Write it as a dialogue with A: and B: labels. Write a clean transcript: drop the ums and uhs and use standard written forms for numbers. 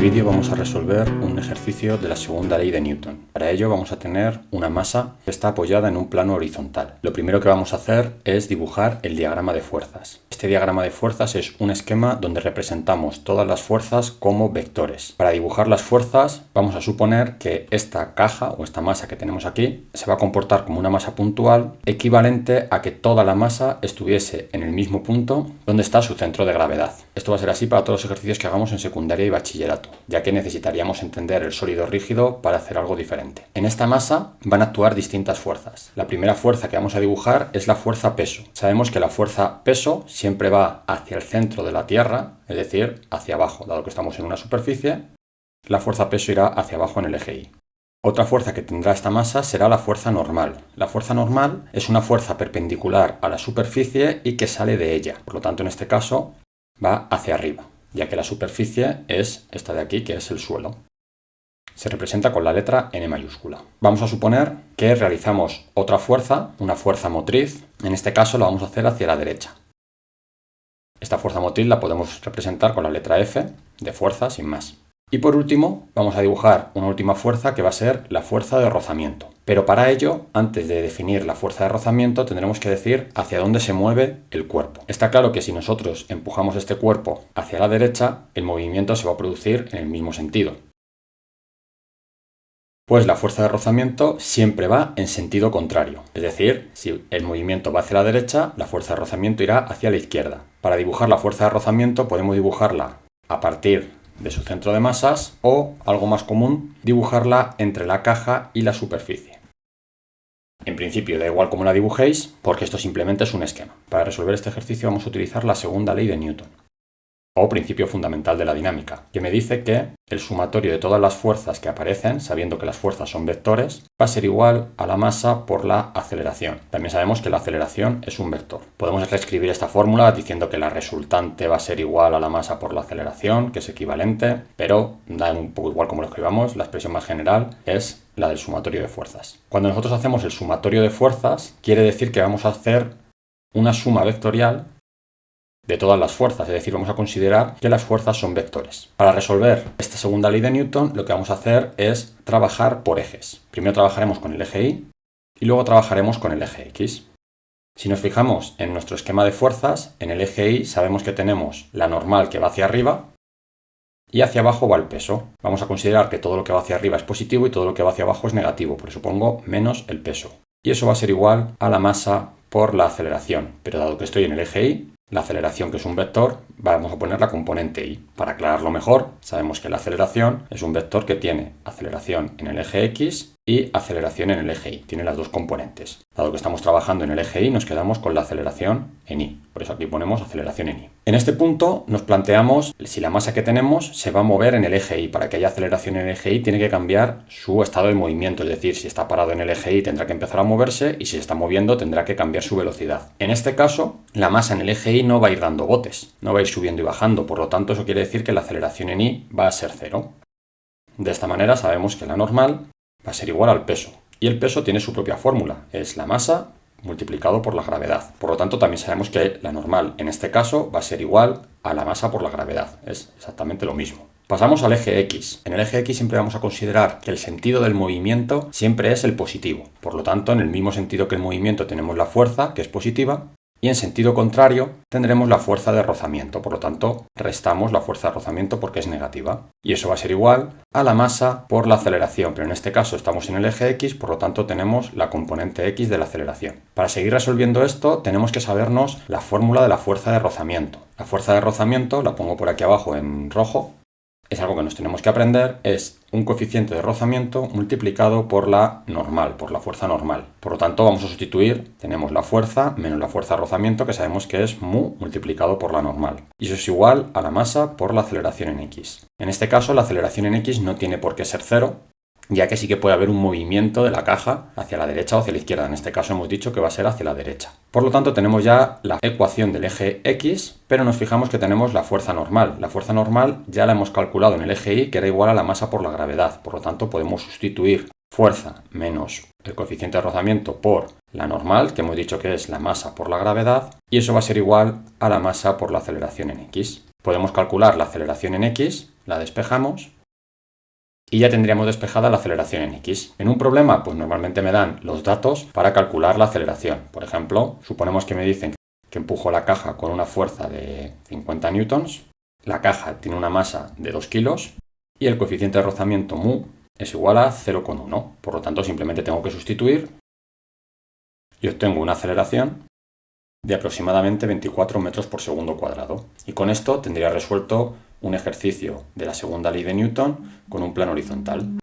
A: vídeo vamos a resolver un ejercicio de la segunda ley de Newton. Para ello vamos a tener una masa que está apoyada en un plano horizontal. Lo primero que vamos a hacer es dibujar el diagrama de fuerzas. Este diagrama de fuerzas es un esquema donde representamos todas las fuerzas como vectores. Para dibujar las fuerzas vamos a suponer que esta caja o esta masa que tenemos aquí se va a comportar como una masa puntual equivalente a que toda la masa estuviese en el mismo punto donde está su centro de gravedad. Esto va a ser así para todos los ejercicios que hagamos en secundaria y bachillerato, ya que necesitaríamos entender el sólido rígido para hacer algo diferente. En esta masa van a actuar distintas fuerzas. La primera fuerza que vamos a dibujar es la fuerza peso. Sabemos que la fuerza peso siempre va hacia el centro de la Tierra, es decir, hacia abajo, dado que estamos en una superficie, la fuerza peso irá hacia abajo en el eje Y. Otra fuerza que tendrá esta masa será la fuerza normal. La fuerza normal es una fuerza perpendicular a la superficie y que sale de ella. Por lo tanto, en este caso, va hacia arriba, ya que la superficie es esta de aquí, que es el suelo. Se representa con la letra N mayúscula. Vamos a suponer que realizamos otra fuerza, una fuerza motriz. En este caso la vamos a hacer hacia la derecha. Esta fuerza motriz la podemos representar con la letra F, de fuerza, sin más. Y por último, vamos a dibujar una última fuerza que va a ser la fuerza de rozamiento. Pero para ello, antes de definir la fuerza de rozamiento, tendremos que decir hacia dónde se mueve el cuerpo. Está claro que si nosotros empujamos este cuerpo hacia la derecha, el movimiento se va a producir en el mismo sentido. Pues la fuerza de rozamiento siempre va en sentido contrario. Es decir, si el movimiento va hacia la derecha, la fuerza de rozamiento irá hacia la izquierda. Para dibujar la fuerza de rozamiento podemos dibujarla a partir de su centro de masas o, algo más común, dibujarla entre la caja y la superficie. En principio da igual cómo la dibujéis, porque esto simplemente es un esquema. Para resolver este ejercicio vamos a utilizar la segunda ley de Newton, o principio fundamental de la dinámica, que me dice que el sumatorio de todas las fuerzas que aparecen, sabiendo que las fuerzas son vectores, va a ser igual a la masa por la aceleración. También sabemos que la aceleración es un vector. Podemos reescribir esta fórmula diciendo que la resultante va a ser igual a la masa por la aceleración, que es equivalente, pero da un poco igual como lo escribamos, la expresión más general es la del sumatorio de fuerzas. Cuando nosotros hacemos el sumatorio de fuerzas, quiere decir que vamos a hacer una suma vectorial de todas las fuerzas, es decir, vamos a considerar que las fuerzas son vectores. Para resolver esta segunda ley de Newton, lo que vamos a hacer es trabajar por ejes. Primero trabajaremos con el eje Y y luego trabajaremos con el eje X. Si nos fijamos en nuestro esquema de fuerzas, en el eje Y sabemos que tenemos la normal que va hacia arriba y hacia abajo va el peso. Vamos a considerar que todo lo que va hacia arriba es positivo y todo lo que va hacia abajo es negativo, por eso pongo menos el peso. Y eso va a ser igual a la masa por la aceleración, pero dado que estoy en el eje Y, la aceleración, que es un vector, vamos a poner la componente Y. Para aclararlo mejor, sabemos que la aceleración es un vector que tiene aceleración en el eje X y aceleración en el eje Y. Tiene las dos componentes. Dado que estamos trabajando en el eje Y, nos quedamos con la aceleración en Y. Por eso aquí ponemos aceleración en Y. En este punto nos planteamos si la masa que tenemos se va a mover en el eje Y. Para que haya aceleración en el eje Y tiene que cambiar su estado de movimiento. Es decir, si está parado en el eje Y tendrá que empezar a moverse y si se está moviendo tendrá que cambiar su velocidad. En este caso, la masa en el eje Y no va a ir dando botes. No va a ir subiendo y bajando. Por lo tanto, eso quiere decir que la aceleración en Y va a ser cero. De esta manera sabemos que la normal va a ser igual al peso. Y el peso tiene su propia fórmula. Es la masa multiplicado por la gravedad. Por lo tanto, también sabemos que la normal en este caso va a ser igual a la masa por la gravedad. Es exactamente lo mismo. Pasamos al eje X. En el eje X siempre vamos a considerar que el sentido del movimiento siempre es el positivo. Por lo tanto, en el mismo sentido que el movimiento tenemos la fuerza, que es positiva, y en sentido contrario tendremos la fuerza de rozamiento. Por lo tanto, restamos la fuerza de rozamiento porque es negativa. Y eso va a ser igual a la masa por la aceleración. Pero en este caso estamos en el eje X, por lo tanto tenemos la componente X de la aceleración. Para seguir resolviendo esto, tenemos que sabernos la fórmula de la fuerza de rozamiento. La fuerza de rozamiento, la pongo por aquí abajo en rojo, es algo que nos tenemos que aprender, es un coeficiente de rozamiento multiplicado por la normal, por la fuerza normal. Por lo tanto, vamos a sustituir, tenemos la fuerza menos la fuerza de rozamiento, que sabemos que es mu multiplicado por la normal. Y eso es igual a la masa por la aceleración en X. En este caso, la aceleración en X no tiene por qué ser cero, ya que sí que puede haber un movimiento de la caja hacia la derecha o hacia la izquierda. En este caso hemos dicho que va a ser hacia la derecha. Por lo tanto, tenemos ya la ecuación del eje X, pero nos fijamos que tenemos la fuerza normal. La fuerza normal ya la hemos calculado en el eje Y, que era igual a la masa por la gravedad. Por lo tanto, podemos sustituir fuerza menos el coeficiente de rozamiento por la normal, que hemos dicho que es la masa por la gravedad, y eso va a ser igual a la masa por la aceleración en X. Podemos calcular la aceleración en X, la despejamos, y ya tendríamos despejada la aceleración en X. En un problema, pues normalmente me dan los datos para calcular la aceleración. Por ejemplo, suponemos que me dicen que empujo la caja con una fuerza de 50 newtons, la caja tiene una masa de 2 kilos y el coeficiente de rozamiento mu es igual a 0,1. Por lo tanto, simplemente tengo que sustituir y obtengo una aceleración de aproximadamente 24 metros por segundo cuadrado. Y con esto tendría resuelto un ejercicio de la segunda ley de Newton con un plano horizontal.